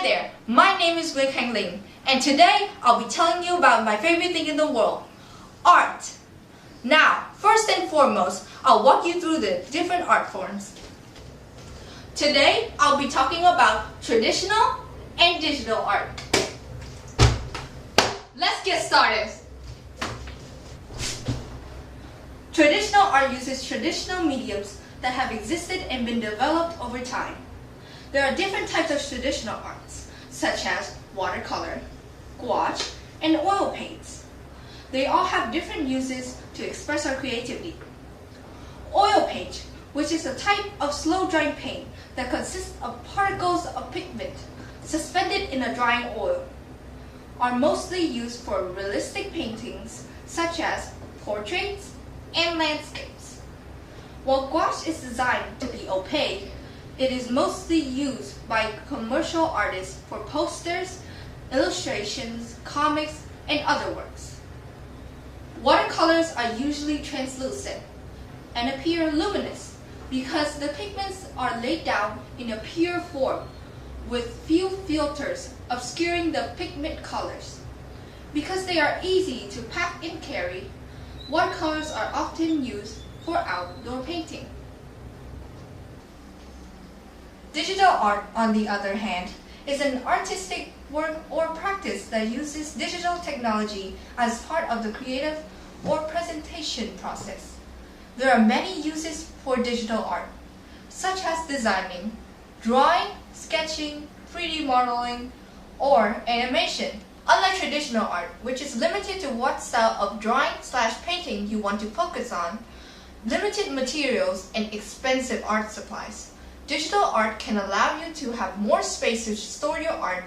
Hi there, my name is NGUYệuN KHÁNH LINH, and today I'll be telling you about my favorite thing in the world, art. Now, first and foremost, I'll walk you through the different art forms. Today, I'll be talking about traditional and digital art. Let's get started. Traditional art uses traditional mediums that have existed and been developed over time. There are different types of traditional arts, such as watercolor, gouache, and oil paints. They all have different uses to express our creativity. Oil paint, which is a type of slow-drying paint that consists of particles of pigment suspended in a drying oil, are mostly used for realistic paintings such as portraits and landscapes. While gouache is designed to be opaque, it is mostly used by commercial artists for posters, illustrations, comics, and other works. Watercolors are usually translucent and appear luminous because the pigments are laid down in a pure form with few filters obscuring the pigment colors. Because they are easy to pack and carry, watercolors are often used for outdoor painting. Digital art, on the other hand, is an artistic work or practice that uses digital technology as part of the creative or presentation process. There are many uses for digital art, such as designing, drawing, sketching, 3D modeling, or animation. Unlike traditional art, which is limited to what style of drawing/painting you want to focus on, limited materials, and expensive art supplies, digital art can allow you to have more space to store your art,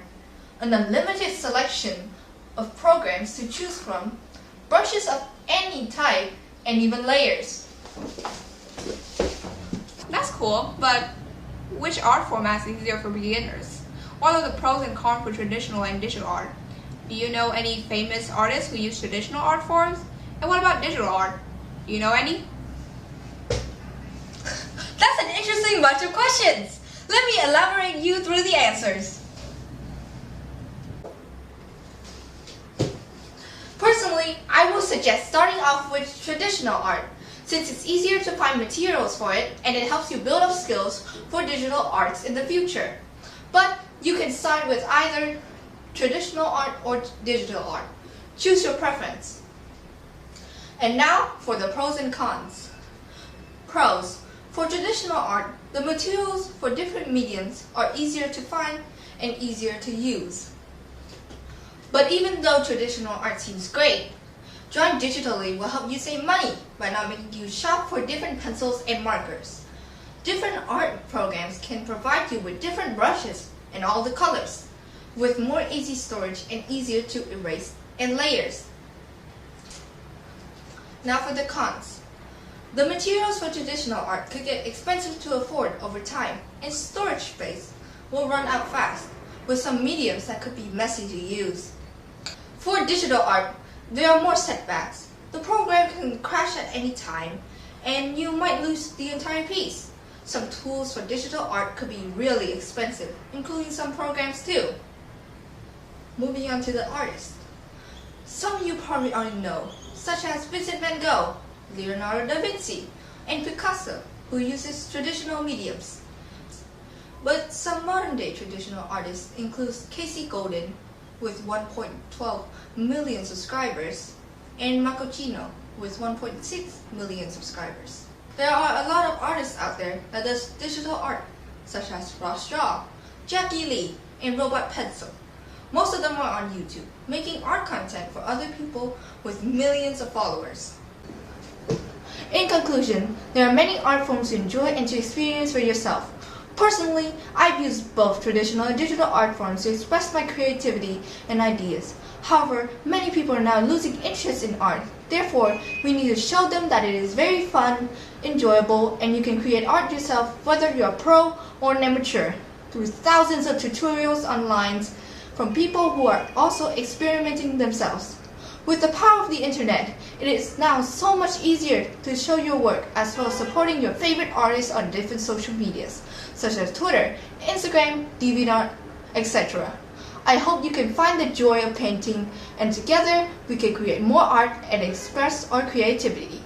an unlimited selection of programs to choose from, brushes of any type, and even layers. That's cool, but which art format is easier for beginners? What are the pros and cons for traditional and digital art? Do you know any famous artists who use traditional art forms? And what about digital art? Do you know any? That's an interesting bunch of questions. Let me elaborate you through the answers. Personally, I will suggest starting off with traditional art, since it's easier to find materials for it and it helps you build up skills for digital arts in the future. But you can start with either traditional art or digital art. Choose your preference. And now for the pros and cons. Pros. For traditional art, the materials for different mediums are easier to find and easier to use. But even though traditional art seems great, drawing digitally will help you save money by not making you shop for different pencils and markers. Different art programs can provide you with different brushes and all the colors, with more easy storage and easier to erase and layers. Now for the cons. The materials for traditional art could get expensive to afford over time, and storage space will run out fast, with some mediums that could be messy to use. For digital art, there are more setbacks. The program can crash at any time, and you might lose the entire piece. Some tools for digital art could be really expensive, including some programs too. Moving on to the artists. Some you probably already know, such as Vincent van Gogh, Leonardo da Vinci, and Picasso, who uses traditional mediums. But some modern-day traditional artists include Casey Golden, with 1.12 million subscribers, and Makochino, with 1.6 million subscribers. There are a lot of artists out there that does digital art, such as Ross Straw, Jackie Lee, and Robot Pencil. Most of them are on YouTube, making art content for other people with millions of followers. In conclusion, there are many art forms to enjoy and to experience for yourself. Personally, I've used both traditional and digital art forms to express my creativity and ideas. However, many people are now losing interest in art. Therefore, we need to show them that it is very fun, enjoyable, and you can create art yourself whether you're a pro or an amateur, through thousands of tutorials online from people who are also experimenting themselves. With the power of the internet, it is now so much easier to show your work as well as supporting your favorite artists on different social medias, such as Twitter, Instagram, DeviantArt, etc. I hope you can find the joy of painting, and together we can create more art and express our creativity.